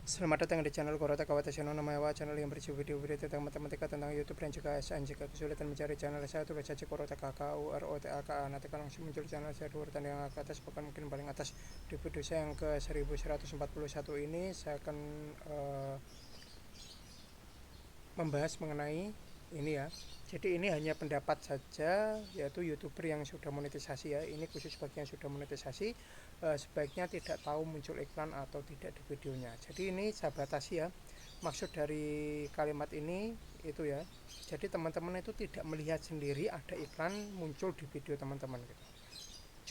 Selamat datang di channel Korota Kawatashino Namaewa, channel yang berisi video-video tentang matematika, tentang YouTube dan juga SN. Jika kesulitan mencari channel saya, tulis saja Korota KKUROTAKA. Nanti akan langsung muncul channel saya di urutan yang ke atas, bahkan mungkin paling atas. Di video saya yang ke 1141 ini saya akan membahas mengenai ini ya. Jadi ini hanya pendapat saja, yaitu YouTuber yang sudah monetisasi ya. Ini khusus bagi yang sudah monetisasi, sebaiknya tidak tahu muncul iklan atau tidak di videonya. Jadi ini saya batasi ya. Maksud dari kalimat ini itu ya. Jadi teman-teman itu tidak melihat sendiri ada iklan muncul di video teman-teman gitu.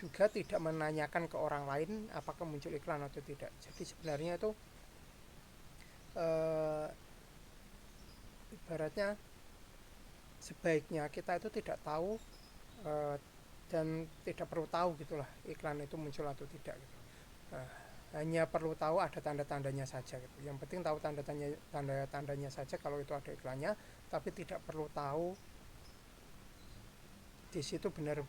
Juga tidak menanyakan ke orang lain apakah muncul iklan atau tidak. Jadi sebenarnya itu ibaratnya sebaiknya kita itu tidak tahu dan tidak perlu tahu gitulah iklan itu muncul atau tidak gitu. Hanya perlu tahu ada tanda-tandanya saja gitu. Yang penting tahu tanda-tandanya saja kalau itu ada iklannya, tapi tidak perlu tahu di situ benar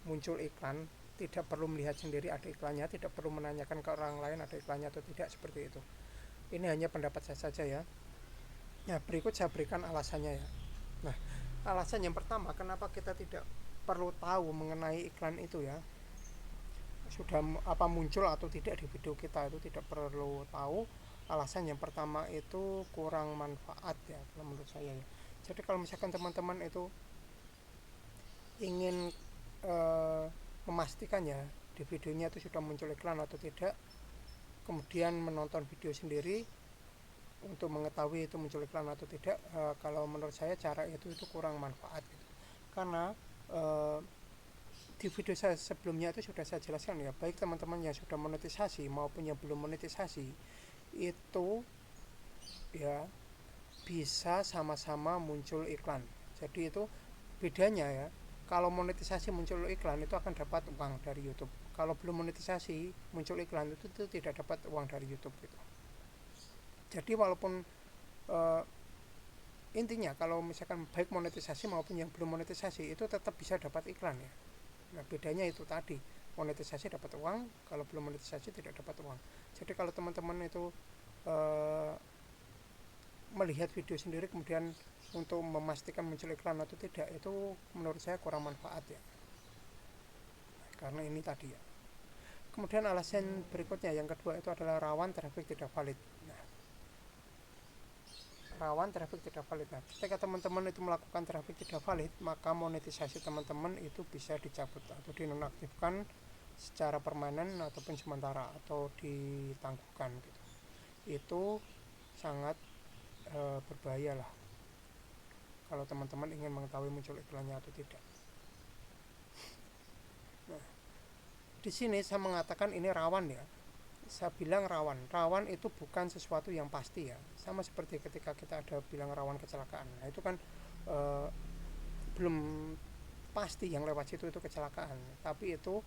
muncul iklan. Tidak perlu melihat sendiri ada iklannya, tidak perlu menanyakan ke orang lain ada iklannya atau tidak, seperti itu. Ini hanya pendapat saya saja ya. Nah, berikut saya berikan alasannya ya. Nah, alasan yang pertama kenapa kita tidak perlu tahu mengenai iklan itu ya, sudah apa muncul atau tidak di video kita itu tidak perlu tahu. Alasan yang pertama itu kurang manfaat ya kalau menurut saya ya. Jadi kalau misalkan teman-teman itu ingin memastikan ya di videonya itu sudah muncul iklan atau tidak, kemudian menonton video sendiri untuk mengetahui itu muncul iklan atau tidak, kalau menurut saya cara itu kurang manfaat gitu. Karena di video saya sebelumnya itu sudah saya jelaskan ya, baik teman-teman yang sudah monetisasi maupun yang belum monetisasi itu ya bisa sama-sama muncul iklan. Jadi itu bedanya ya, kalau monetisasi muncul iklan itu akan dapat uang dari YouTube. Kalau belum monetisasi muncul iklan itu tidak dapat uang dari YouTube gitu. Jadi walaupun intinya kalau misalkan baik monetisasi maupun yang belum monetisasi itu tetap bisa dapat iklan ya. Nah, bedanya itu tadi, monetisasi dapat uang, kalau belum monetisasi tidak dapat uang. Jadi kalau teman-teman itu melihat video sendiri kemudian untuk memastikan muncul iklan atau tidak, itu menurut saya kurang manfaat ya. Karena ini tadi ya. Kemudian alasan berikutnya yang kedua itu adalah rawan traffic tidak valid. Nah, rawan traffic tidak valid. Nah, ketika teman-teman itu melakukan traffic tidak valid, maka monetisasi teman-teman itu bisa dicabut atau dinonaktifkan secara permanen ataupun sementara atau ditangguhkan gitu. Itu sangat berbahaya lah kalau teman-teman ingin mengetahui muncul iklannya atau tidak. Nah, di sini saya mengatakan ini rawan ya. Saya bilang rawan. Rawan itu bukan sesuatu yang pasti ya. Sama seperti ketika kita ada bilang rawan kecelakaan. Nah, itu kan belum pasti yang lewat situ itu kecelakaan. Tapi itu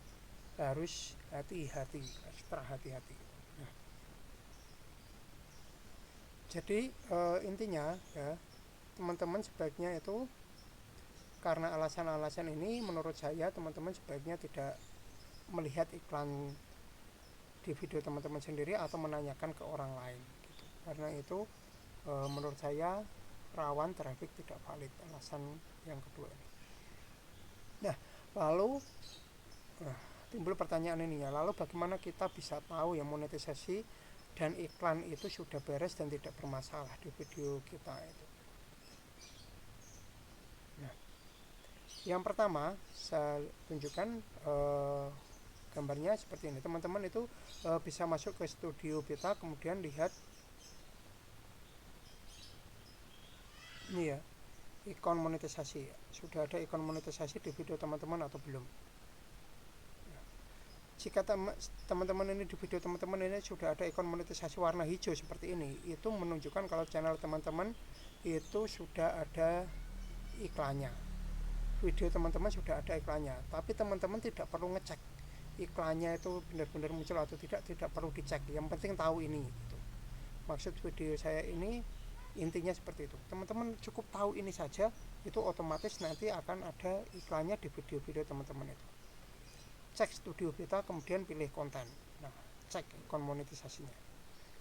harus hati-hati, ekstra hati-hati. Nah, jadi intinya ya, teman-teman sebaiknya itu karena alasan-alasan ini menurut saya teman-teman sebaiknya tidak melihat iklan di video teman-teman sendiri atau menanyakan ke orang lain gitu. Karena itu menurut saya rawan traffic tidak valid, alasan yang kedua ini. Nah, lalu timbul pertanyaan ini ya, lalu bagaimana kita bisa tahu ya monetisasi dan iklan itu sudah beres dan tidak bermasalah di video kita itu. Nah, yang pertama saya tunjukkan gambarnya seperti ini. Teman-teman itu bisa masuk ke studio beta, kemudian lihat ini ya, ikon monetisasi ya. Sudah ada ikon monetisasi di video teman-teman atau belum? Jika teman-teman ini di video teman-teman ini sudah ada ikon monetisasi warna hijau seperti ini, itu menunjukkan kalau channel teman-teman itu sudah ada iklannya. Video teman-teman sudah ada iklannya, tapi teman-teman tidak perlu ngecek iklannya itu benar-benar muncul atau tidak perlu dicek. Yang penting tahu ini gitu. Maksud video saya ini intinya seperti itu. Teman-teman cukup tahu ini saja, itu otomatis nanti akan ada iklannya di video-video teman-teman itu. Cek studio beta, kemudian pilih konten. Nah, cek ikon monetisasinya.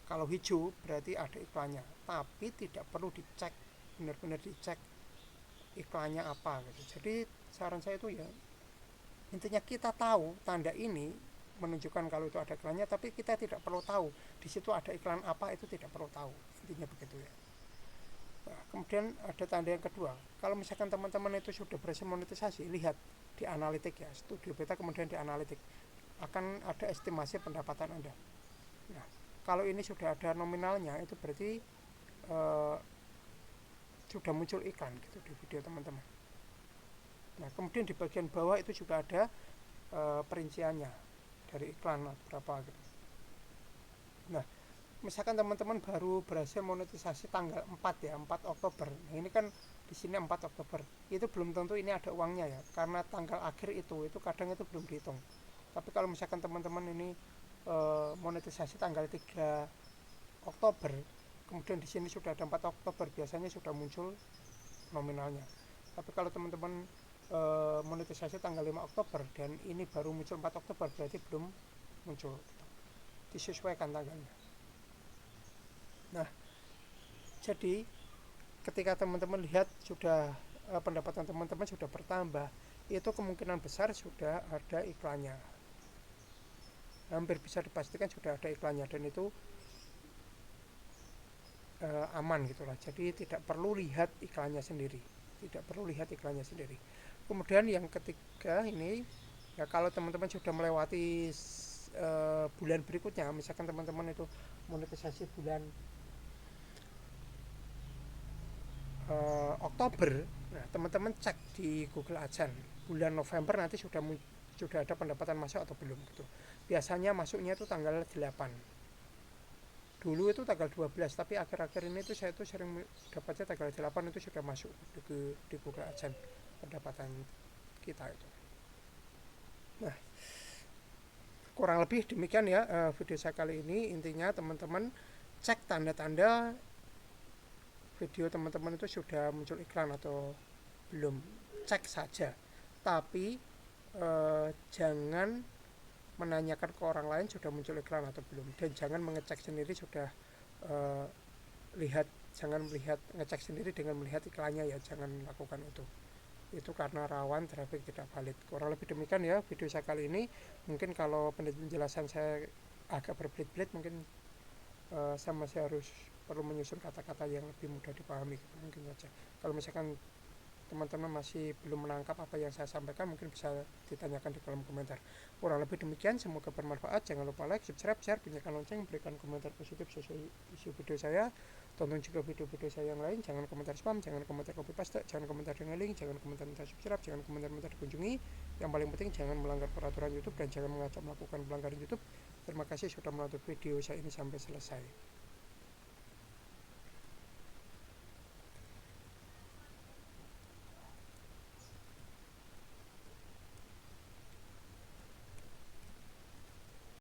Kalau hijau berarti ada iklannya, tapi tidak perlu dicek, benar-benar dicek iklannya apa gitu. Jadi saran saya itu ya intinya kita tahu tanda ini menunjukkan kalau itu ada iklannya, tapi kita tidak perlu tahu di situ ada iklan apa, itu tidak perlu tahu, intinya begitu ya. Nah, kemudian ada tanda yang kedua, kalau misalkan teman-teman itu sudah berhasil monetisasi, lihat di analitik ya, studio beta kemudian di analitik akan ada estimasi pendapatan Anda. Nah, kalau ini sudah ada nominalnya, itu berarti sudah muncul iklan gitu di video teman-teman. Nah, kemudian di bagian bawah itu juga ada perinciannya dari iklan berapa gitu. Nah, misalkan teman-teman baru berhasil monetisasi tanggal 4 ya, 4 Oktober. Nah, ini kan di sini 4 Oktober. Itu belum tentu ini ada uangnya ya, karena tanggal akhir itu kadang itu belum dihitung. Tapi kalau misalkan teman-teman ini monetisasi tanggal 3 Oktober, kemudian di sini sudah ada 4 Oktober, biasanya sudah muncul nominalnya. Tapi kalau teman-teman monetisasi tanggal 5 Oktober dan ini baru muncul 4 Oktober, berarti belum muncul. Disesuaikan tanggalnya. Nah, jadi ketika teman-teman lihat sudah pendapatan teman-teman sudah bertambah, itu kemungkinan besar sudah ada iklannya. Hampir bisa dipastikan sudah ada iklannya, dan itu aman gitulah. Jadi tidak perlu lihat iklannya sendiri, Kemudian yang ketiga ini ya, kalau teman-teman sudah melewati bulan berikutnya, misalkan teman-teman itu monetisasi bulan Oktober, nah teman-teman cek di Google AdSense bulan November nanti sudah ada pendapatan masuk atau belum gitu. Biasanya masuknya itu tanggal 8. Dulu itu tanggal 12, tapi akhir-akhir ini tuh saya tuh sering dapatnya tanggal 8 itu sudah masuk di Google AdSense pendapatan kita itu. Nah, kurang lebih demikian ya video saya kali ini. Intinya teman-teman cek tanda-tanda video teman-teman itu sudah muncul iklan atau belum, cek saja. Tapi jangan menanyakan ke orang lain sudah muncul iklan atau belum, dan jangan mengecek sendiri sudah jangan ngecek sendiri dengan melihat iklannya ya, jangan lakukan itu karena rawan traffic tidak valid. Kurang lebih demikian ya video saya kali ini. Mungkin kalau penjelasan saya agak berbelit-belit, mungkin saya masih harus perlu menyusun kata-kata yang lebih mudah dipahami, mungkin saja. Kalau misalkan teman-teman masih belum menangkap apa yang saya sampaikan, mungkin bisa ditanyakan di kolom komentar. Kurang lebih demikian, semoga bermanfaat. Jangan lupa like, subscribe, share, bunyikan lonceng, berikan komentar positif sesuai isi video saya. Tonton juga video-video saya yang lain. Jangan komentar spam, jangan komentar copy paste, jangan komentar dengan link, jangan komentar minta subscribe, jangan komentar minta dikunjungi. Yang paling penting jangan melanggar peraturan YouTube dan jangan mengajak melakukan pelanggaran YouTube. Terima kasih sudah menonton video saya ini sampai selesai.